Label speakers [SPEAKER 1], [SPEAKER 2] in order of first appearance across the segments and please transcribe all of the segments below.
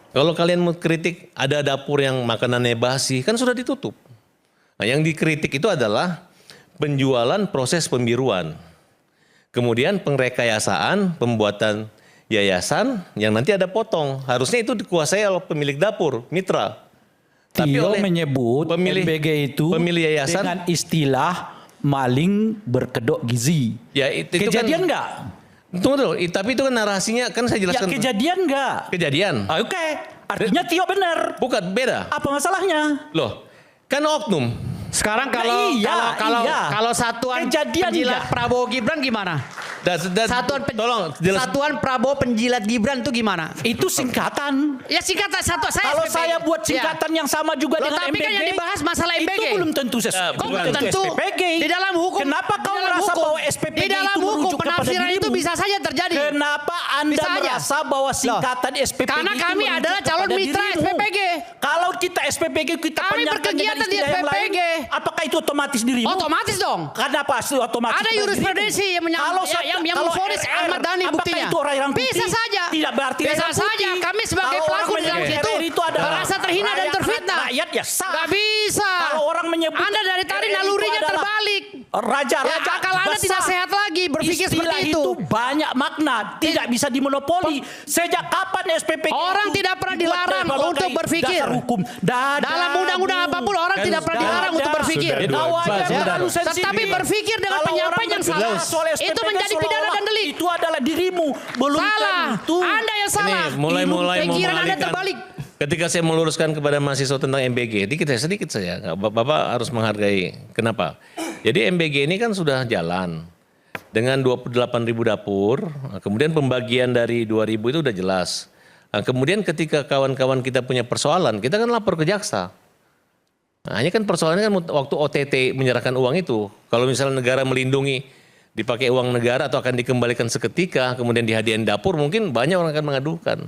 [SPEAKER 1] Kalau kalian mau kritik ada dapur yang makanannya basi, kan sudah ditutup. Nah, yang dikritik itu adalah penjualan proses pembiruan. Kemudian pengrekayasaan, pembuatan yayasan yang nanti ada potong. Harusnya itu dikuasai oleh pemilik dapur, mitra. Tapi
[SPEAKER 2] Tio
[SPEAKER 1] oleh
[SPEAKER 2] menyebut MBG itu
[SPEAKER 1] pemilik yayasan
[SPEAKER 2] dengan istilah maling berkedok gizi.
[SPEAKER 1] Ya, itu
[SPEAKER 2] kejadian nggak?
[SPEAKER 1] Tunggu dulu, tapi itu kan narasinya kan saya jelaskan.
[SPEAKER 2] Ya kejadian nggak?
[SPEAKER 1] Kejadian.
[SPEAKER 2] Oke, artinya Tio benar.
[SPEAKER 1] Bukan, beda.
[SPEAKER 2] Apa masalahnya?
[SPEAKER 1] Loh, kan oknum.
[SPEAKER 3] Sekarang kalau satuan penjilat Prabowo Gibran gimana? Satuan Prabowo penjilat Gibran itu gimana?
[SPEAKER 2] Itu singkatan.
[SPEAKER 3] Ya singkatan satu.
[SPEAKER 2] Kalau saya buat singkatan yang sama juga dengan
[SPEAKER 3] tapi
[SPEAKER 2] MBG.
[SPEAKER 3] Tapi kan yang dibahas masalah MBG.
[SPEAKER 2] Itu belum tentu
[SPEAKER 3] tentu
[SPEAKER 2] SPPG.
[SPEAKER 3] Di dalam hukum.
[SPEAKER 2] Kenapa kau merasa bahwa SPPG
[SPEAKER 3] di dalam
[SPEAKER 2] itu
[SPEAKER 3] hukum penafsiran itu bisa saja terjadi.
[SPEAKER 2] Kenapa Anda merasa bahwa singkatan SPPG
[SPEAKER 3] karena
[SPEAKER 2] itu
[SPEAKER 3] kami adalah calon mitra SPPG.
[SPEAKER 2] Kalau kita SPPG kita
[SPEAKER 3] kami berkegiatan di SPPG.
[SPEAKER 2] Apakah itu otomatis dirimu?
[SPEAKER 3] Otomatis dong.
[SPEAKER 2] Kenapa otomatis?
[SPEAKER 3] Ada jurisprudensi yang memfonis Ahmad Dhani buktinya.
[SPEAKER 2] Itu orang yang
[SPEAKER 3] bisa saja.
[SPEAKER 2] Tidak berarti
[SPEAKER 3] bisa saja. Kami sebagai pelaku dalam situ merasa terhina dan terfitnah.
[SPEAKER 2] Rakyat ya sah.
[SPEAKER 3] Gak bisa.
[SPEAKER 2] Kalau orang menyebut
[SPEAKER 3] Anda dari tadi nalurinya terbalik.
[SPEAKER 2] Raja-raja
[SPEAKER 3] akal Anda tidak sehat lagi berpikir seperti itu.
[SPEAKER 2] Banyak makna, tidak bisa dimonopoli. Sejak kapan SPPG
[SPEAKER 3] orang tidak pernah dilarang untuk berpikir.
[SPEAKER 2] Hukum.
[SPEAKER 3] Dalam undang-undang apapun orang tidak pernah dilarang untuk berpikir. Tetapi berpikir dengan penyampaian yang salah itu menjadi pidana dan delik.
[SPEAKER 2] Itu adalah dirimu, belum
[SPEAKER 3] salah.
[SPEAKER 2] tentu.
[SPEAKER 3] Anda yang salah.
[SPEAKER 1] Ini mulai
[SPEAKER 3] pikiran Anda terbalik.
[SPEAKER 1] Ketika saya meluruskan kepada mahasiswa tentang MBG, sedikit saja. Bapak harus menghargai. Kenapa? Jadi MBG ini kan sudah jalan dengan 28.000 dapur. Kemudian pembagian dari 2.000 itu udah jelas. Nah, kemudian ketika kawan-kawan kita punya persoalan, kita kan lapor ke jaksa. Nah, ini kan persoalannya kan waktu OTT menyerahkan uang itu. Kalau misalnya negara melindungi, dipakai uang negara atau akan dikembalikan seketika, kemudian dihadiahin dapur, mungkin banyak orang akan mengadukan.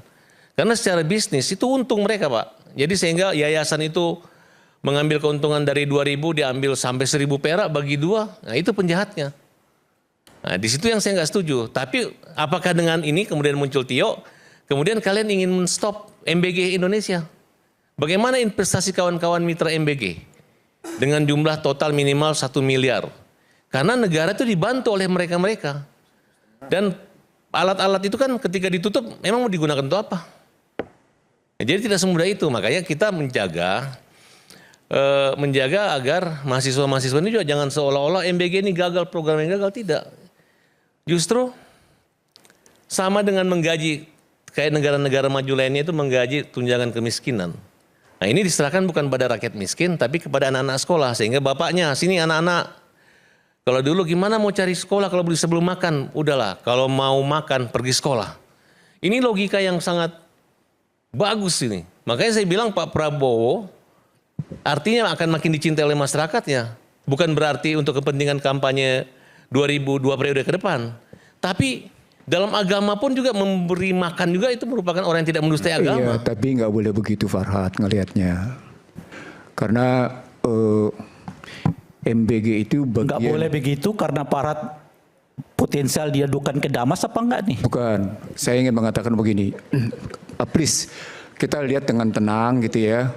[SPEAKER 1] Karena secara bisnis itu untung mereka, Pak. Jadi sehingga yayasan itu mengambil keuntungan dari 2.000 diambil sampai 1.000 perak bagi dua. Nah, itu penjahatnya. Nah, di situ yang saya nggak setuju. Tapi apakah dengan ini kemudian muncul Tio, kemudian kalian ingin men-stop MBG Indonesia? Bagaimana investasi kawan-kawan mitra MBG dengan jumlah total minimal 1 miliar? Karena negara itu dibantu oleh mereka-mereka. Dan alat-alat itu kan ketika ditutup memang mau digunakan untuk apa? Jadi tidak semudah itu, makanya kita menjaga agar mahasiswa-mahasiswa ini juga jangan seolah-olah MBG ini gagal, program yang gagal, tidak. Justru sama dengan menggaji, kayak negara-negara maju lainnya itu menggaji tunjangan kemiskinan. Nah, ini diserahkan bukan pada rakyat miskin, tapi kepada anak-anak sekolah, sehingga bapaknya, sini anak-anak, kalau dulu gimana mau cari sekolah kalau sebelum makan, udahlah, kalau mau makan pergi sekolah. Ini logika yang sangat bagus ini. Makanya saya bilang Pak Prabowo artinya akan makin dicintai oleh masyarakatnya. Bukan berarti untuk kepentingan kampanye 2002 periode ke depan. Tapi dalam agama pun juga memberi makan juga itu merupakan orang yang tidak mendustai agama.
[SPEAKER 4] Iya, tapi nggak boleh begitu Farhad ngelihatnya. Karena MBG itu bagian...
[SPEAKER 2] Nggak boleh begitu karena Farhad potensial diadukan ke Damas apa enggak nih?
[SPEAKER 4] Bukan, saya ingin mengatakan begini. Please, kita lihat dengan tenang gitu ya.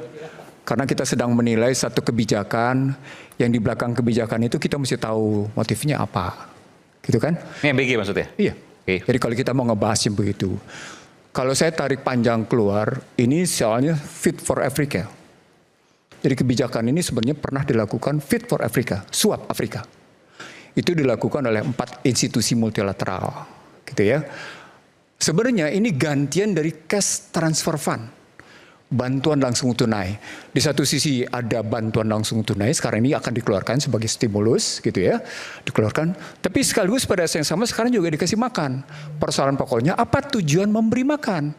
[SPEAKER 4] Karena kita sedang menilai satu kebijakan, yang di belakang kebijakan itu kita mesti tahu motifnya apa. Gitu kan?
[SPEAKER 5] Ini MBG maksudnya?
[SPEAKER 4] Iya.
[SPEAKER 5] Okay.
[SPEAKER 4] Jadi kalau kita mau ngebahas yang begitu. Kalau saya tarik panjang keluar, ini soalnya Fit for Africa. Jadi kebijakan ini sebenarnya pernah dilakukan Fit for Africa, suap Afrika. Itu dilakukan oleh 4 institusi multilateral. Gitu ya. Sebenarnya ini gantian dari cash transfer fund, bantuan langsung tunai. Di satu sisi ada bantuan langsung tunai, sekarang ini akan dikeluarkan sebagai stimulus, gitu ya, dikeluarkan. Tapi sekaligus pada saat yang sama sekarang juga dikasih makan. Persoalan pokoknya apa tujuan memberi makan?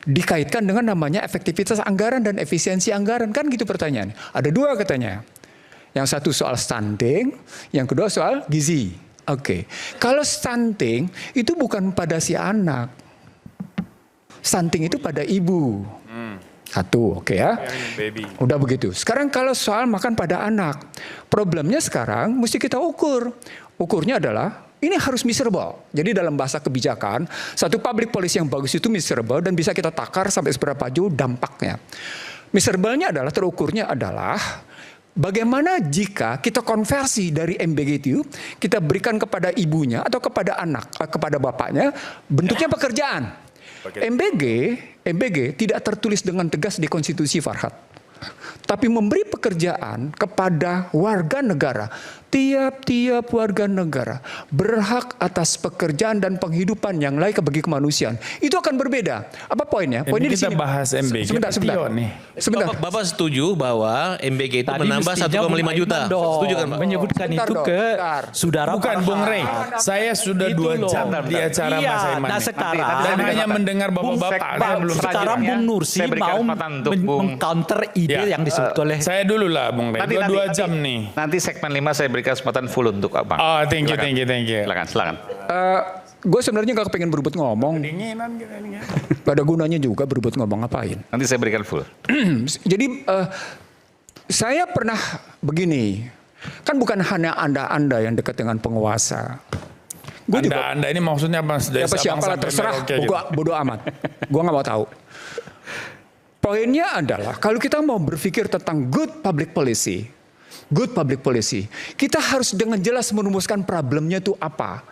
[SPEAKER 4] Dikaitkan dengan namanya efektivitas anggaran dan efisiensi anggaran, kan gitu pertanyaan. Ada 2 katanya. Yang satu soal stunting, yang kedua soal gizi. Oke. Kalau stunting itu bukan pada si anak. Stunting itu pada ibu. Satu, oke ya. Udah begitu. Sekarang kalau soal makan pada anak. Problemnya sekarang mesti kita ukur. Ukurnya adalah ini harus miserable. Jadi dalam bahasa kebijakan, satu public policy yang bagus itu miserable dan bisa kita takar sampai seberapa jauh dampaknya. Miserable-nya adalah, terukurnya adalah bagaimana jika kita konversi dari MBG itu, kita berikan kepada ibunya atau kepada anak, kepada bapaknya, bentuknya pekerjaan. MBG tidak tertulis dengan tegas di konstitusi, Farhad. Tapi memberi pekerjaan kepada warga negara. Tiap-tiap warga negara berhak atas pekerjaan dan penghidupan yang layak bagi kemanusiaan. Itu akan berbeda. Apa poinnya? Poinnya
[SPEAKER 5] Ini
[SPEAKER 4] di
[SPEAKER 5] kita
[SPEAKER 4] sini.
[SPEAKER 5] bahas MBG.
[SPEAKER 4] Sebentar. Sebentar.
[SPEAKER 1] Bapak setuju bahwa MBG itu
[SPEAKER 2] Tadi
[SPEAKER 1] menambah
[SPEAKER 2] mestinya
[SPEAKER 1] 1,5
[SPEAKER 2] Bung
[SPEAKER 1] juta.
[SPEAKER 2] Aiman dong
[SPEAKER 1] Setuju kan Pak?
[SPEAKER 2] menyebutkan
[SPEAKER 4] Bentar
[SPEAKER 2] itu
[SPEAKER 4] dong,
[SPEAKER 2] ke
[SPEAKER 4] bentar.
[SPEAKER 2] saudara
[SPEAKER 5] Bukan Bung Rey, saya sudah
[SPEAKER 2] Itu
[SPEAKER 5] 2
[SPEAKER 2] loh.
[SPEAKER 5] jam di acara
[SPEAKER 2] Iya,
[SPEAKER 5] Mas Aiman.
[SPEAKER 2] nah
[SPEAKER 5] nih.
[SPEAKER 2] sekarang
[SPEAKER 5] Dan hanya mendengar bapak-bapak, saya belum
[SPEAKER 2] sekarang Bung Nursi
[SPEAKER 6] Saya berikan
[SPEAKER 2] mau
[SPEAKER 6] kesempatan untuk Bung-
[SPEAKER 2] meng-counter ide
[SPEAKER 5] Ya.
[SPEAKER 2] yang disebut oleh
[SPEAKER 5] Saya dulu lah Bung Rey, 2 jam nih.
[SPEAKER 6] Nanti segmen 5 saya berikan kesempatan full untuk Abang.
[SPEAKER 5] Oh, thank you.
[SPEAKER 6] Silakan.
[SPEAKER 4] Gue sebenarnya gak kepengen berebut ngomong.
[SPEAKER 5] Dinginan kita ini.
[SPEAKER 4] Gak ada gunanya juga berebut ngomong ngapain.
[SPEAKER 6] Nanti saya berikan full.
[SPEAKER 4] Jadi saya pernah begini. Kan bukan hanya Anda yang dekat dengan penguasa. Gue juga
[SPEAKER 5] Anda ini maksudnya apa? Dari Sabang
[SPEAKER 4] siapa lah
[SPEAKER 5] sampai
[SPEAKER 4] terserah,
[SPEAKER 5] Merauke gitu.
[SPEAKER 4] bodo amat. Gue nggak mau tahu. Poinnya adalah kalau kita mau berpikir tentang good public policy, kita harus dengan jelas merumuskan problemnya itu apa.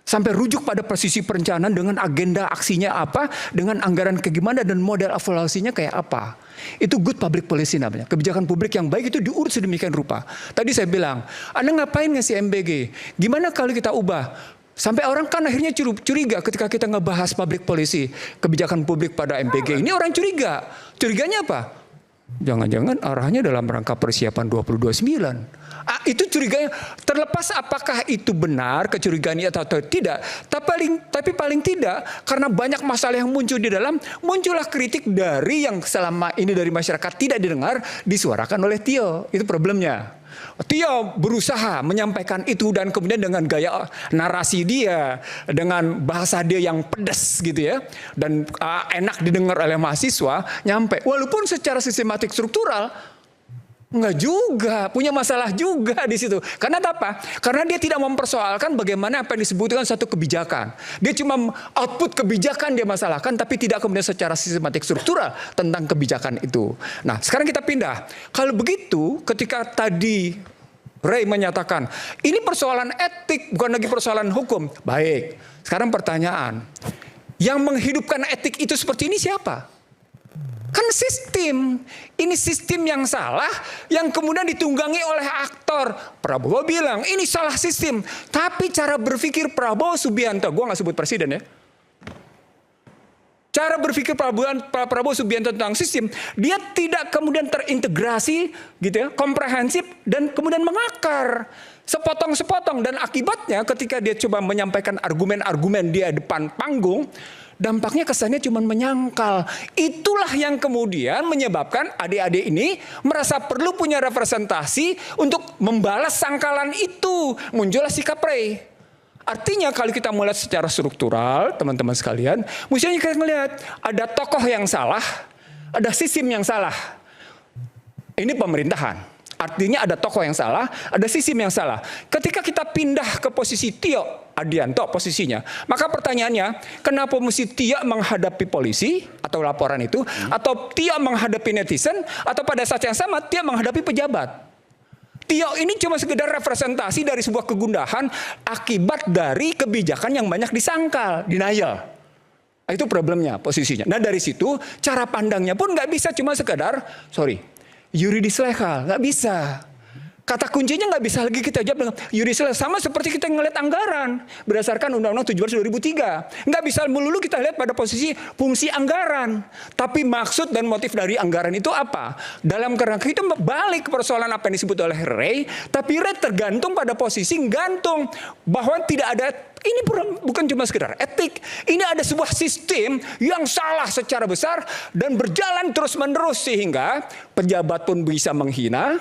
[SPEAKER 4] Sampai rujuk pada posisi perencanaan dengan agenda aksinya apa, dengan anggaran kayak gimana dan model evaluasinya kayak apa. Itu good public policy namanya. Kebijakan publik yang baik itu diurus sedemikian rupa. Tadi saya bilang, Anda ngapain ngasih MBG? Gimana kalau kita ubah? Sampai orang kan akhirnya curiga ketika kita ngebahas public policy, kebijakan publik pada MBG. Ini orang curiga. Curiganya apa? Jangan-jangan arahnya dalam rangka persiapan 2029. Itu curiganya. Terlepas apakah itu benar kecurigaan itu atau tidak. Tapi paling tidak karena banyak masalah yang muncul di dalam, muncullah kritik dari yang selama ini dari masyarakat tidak didengar, disuarakan oleh Tio. Itu problemnya. Tio berusaha menyampaikan itu dan kemudian dengan gaya narasi dia, dengan bahasa dia yang pedas gitu ya, dan enak didengar oleh mahasiswa, nyampe. Walaupun secara sistematik struktural enggak juga, punya masalah juga di situ. Karena apa? Karena dia tidak mempersoalkan bagaimana apa yang disebutkan satu kebijakan. Dia cuma output kebijakan dia masalahkan, tapi tidak kemudian secara sistematik struktural tentang kebijakan itu. Nah, sekarang kita pindah. Kalau begitu, ketika tadi Ray menyatakan, ini persoalan etik, bukan lagi persoalan hukum. Baik, sekarang pertanyaan. Yang menghidupkan etik itu seperti ini siapa? Kan sistem, ini sistem yang salah, yang kemudian ditunggangi oleh aktor. Prabowo bilang, ini salah sistem. Tapi cara berpikir Prabowo Subianto, gue gak sebut presiden ya. Cara berpikir Prabowo Subianto tentang sistem, dia tidak kemudian terintegrasi, gitu ya, komprehensif, dan kemudian mengakar. Sepotong-sepotong, dan akibatnya ketika dia coba menyampaikan argumen-argumen dia depan panggung, dampaknya kesannya cuma menyangkal. Itulah yang kemudian menyebabkan adik-adik ini merasa perlu punya representasi untuk membalas sangkalan itu. Muncullah sikap Ray. Artinya kalau kita melihat secara struktural, teman-teman sekalian, mestinya kita melihat ada tokoh yang salah, ada sistem yang salah. Ini pemerintahan. Artinya ada tokoh yang salah, ada sistem yang salah. Ketika kita pindah ke posisi Tio Adianto posisinya, maka pertanyaannya, kenapa mesti Tio menghadapi polisi atau laporan itu, atau Tio menghadapi netizen, atau pada saat yang sama Tio menghadapi pejabat? Tio ini cuma sekedar representasi dari sebuah kegundahan akibat dari kebijakan yang banyak disangkal, denial. Itu problemnya posisinya. Nah dari situ cara pandangnya pun nggak bisa cuma sekedar, yuridis legal, nggak bisa. Kata kuncinya nggak bisa lagi kita jawab dengan yuridis legal. Sama seperti kita ngelihat anggaran berdasarkan Undang-Undang 17 2003. Nggak bisa melulu kita lihat pada posisi fungsi anggaran. Tapi maksud dan motif dari anggaran itu apa? Dalam kerangka itu balik ke persoalan apa yang disebut oleh Ray. Tapi Ray tergantung pada posisi gantung. Bahwa tidak ada, ini bukan cuma sekedar etik. Ini ada sebuah sistem yang salah secara besar dan berjalan terus-menerus sehingga pejabat pun bisa menghina,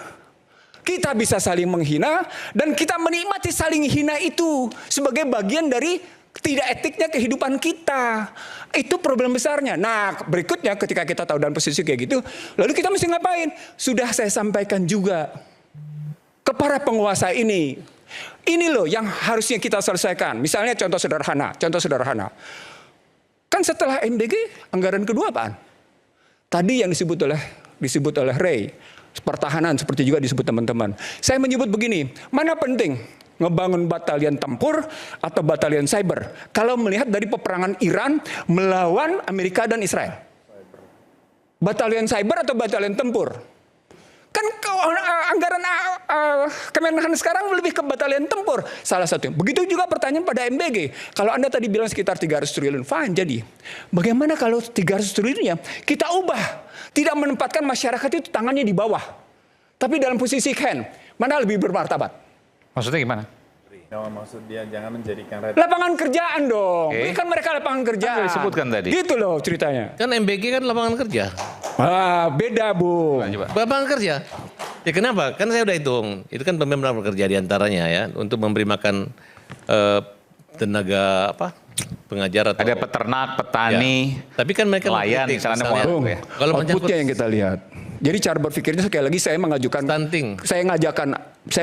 [SPEAKER 4] kita bisa saling menghina, dan kita menikmati saling hina itu sebagai bagian dari tidak etiknya kehidupan kita. Itu problem besarnya. Nah, berikutnya ketika kita tahu dalam posisi kayak gitu, lalu kita mesti ngapain? Sudah saya sampaikan juga ke para penguasa ini, Ini loh yang harusnya kita selesaikan. Misalnya contoh sederhana. Kan setelah MBG, anggaran kedua apaan? Tadi yang disebut oleh Ray, pertahanan seperti juga disebut teman-teman. Saya menyebut begini, mana penting ngebangun batalion tempur atau batalion cyber kalau melihat dari peperangan Iran melawan Amerika dan Israel? Batalion cyber atau batalion tempur? Kan anggaran Kemenhan sekarang lebih ke batalion tempur. Salah satu. Begitu juga pertanyaan pada MBG. Kalau Anda tadi bilang sekitar 300 triliun, fine. Jadi bagaimana kalau 300 triliunnya kita ubah? Tidak menempatkan masyarakat itu tangannya di bawah. Tapi dalam posisi hand. Mana lebih bermartabat?
[SPEAKER 6] Maksudnya gimana?
[SPEAKER 5] No, maksud dia jangan menjadikan
[SPEAKER 4] Lapangan kerjaan dong.
[SPEAKER 6] Oke.
[SPEAKER 4] Berikan mereka lapangan kerjaan.
[SPEAKER 6] Kan disebutkan tadi.
[SPEAKER 4] Gitu loh ceritanya.
[SPEAKER 1] Kan MBG kan lapangan kerja.
[SPEAKER 4] Beda Bu.
[SPEAKER 6] Coba.
[SPEAKER 1] Lapangan kerja. Ya kenapa? Kan saya udah hitung. Itu kan pemimpinan kerja diantaranya ya. Untuk memberi makan tenaga pengajar atau...
[SPEAKER 6] Ada peternak, petani,
[SPEAKER 1] Ya. Tapi kan mereka
[SPEAKER 6] nelayan,
[SPEAKER 1] mengkritik,
[SPEAKER 6] misalnya
[SPEAKER 1] misalnya.
[SPEAKER 6] mau
[SPEAKER 4] Bung,
[SPEAKER 1] Kalau menyangkut
[SPEAKER 4] outputnya yang kita lihat. Jadi cara berpikirnya sekali lagi saya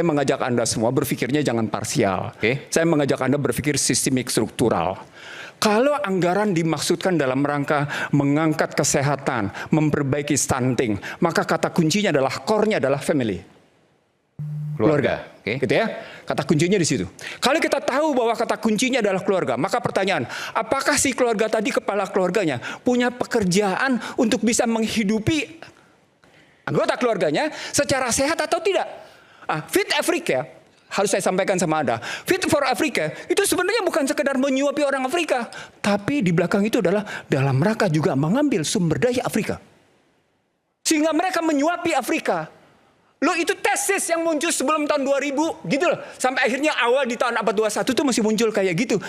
[SPEAKER 4] mengajak Anda semua berpikirnya jangan parsial.
[SPEAKER 6] Oke.
[SPEAKER 4] Saya mengajak Anda berpikir sistemik struktural. Kalau anggaran dimaksudkan dalam rangka mengangkat kesehatan, memperbaiki stunting, maka kata kuncinya adalah core-nya adalah family. Keluarga.
[SPEAKER 6] Oke.
[SPEAKER 4] Gitu ya. Kata kuncinya di situ. Kalau kita tahu bahwa kata kuncinya adalah keluarga, maka pertanyaan, apakah si keluarga tadi, kepala keluarganya punya pekerjaan untuk bisa menghidupi anggota keluarganya secara sehat atau tidak? Fit Africa, harus saya sampaikan sama Anda, Fit for Africa itu sebenarnya bukan sekedar menyuapi orang Afrika, tapi di belakang itu adalah dalam rangka juga mengambil sumber daya Afrika. Sehingga mereka menyuapi Afrika. Loh itu tesis yang muncul sebelum tahun 2000 gitu loh. Sampai akhirnya awal di tahun abad 21 tuh masih muncul kayak gitu.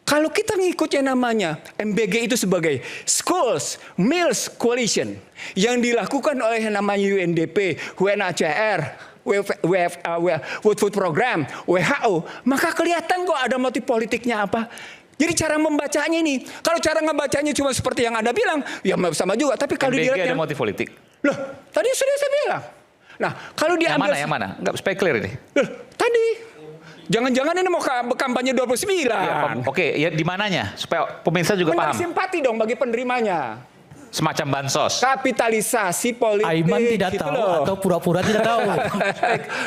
[SPEAKER 4] Kalau kita ngikut yang namanya MBG itu sebagai Schools Meals Coalition yang dilakukan oleh yang namanya UNDP, UNHCR, World Food Program, WHO, maka kelihatan kok ada motif politiknya apa. Jadi cara membacanya ini, kalau cara ngebacanya cuma seperti yang Anda bilang, ya sama juga. Tapi kalau
[SPEAKER 6] MBG
[SPEAKER 4] dilihat
[SPEAKER 6] ada motif politik.
[SPEAKER 4] loh, tadi sudah saya bilang. Nah, kalau diambil
[SPEAKER 6] Yang mana? Enggak supaya clear ini.
[SPEAKER 4] Loh, tadi jangan-jangan ini mau kampanye 29.
[SPEAKER 6] Ya, Oke, ya di mananya supaya pemirsa juga
[SPEAKER 4] Menang
[SPEAKER 6] paham.
[SPEAKER 4] simpati dong bagi penerimanya.
[SPEAKER 6] Semacam bansos.
[SPEAKER 4] Kapitalisasi politik.
[SPEAKER 2] Aiman tidak
[SPEAKER 4] gitu
[SPEAKER 2] tahu
[SPEAKER 4] loh.
[SPEAKER 2] atau pura-pura tidak tahu.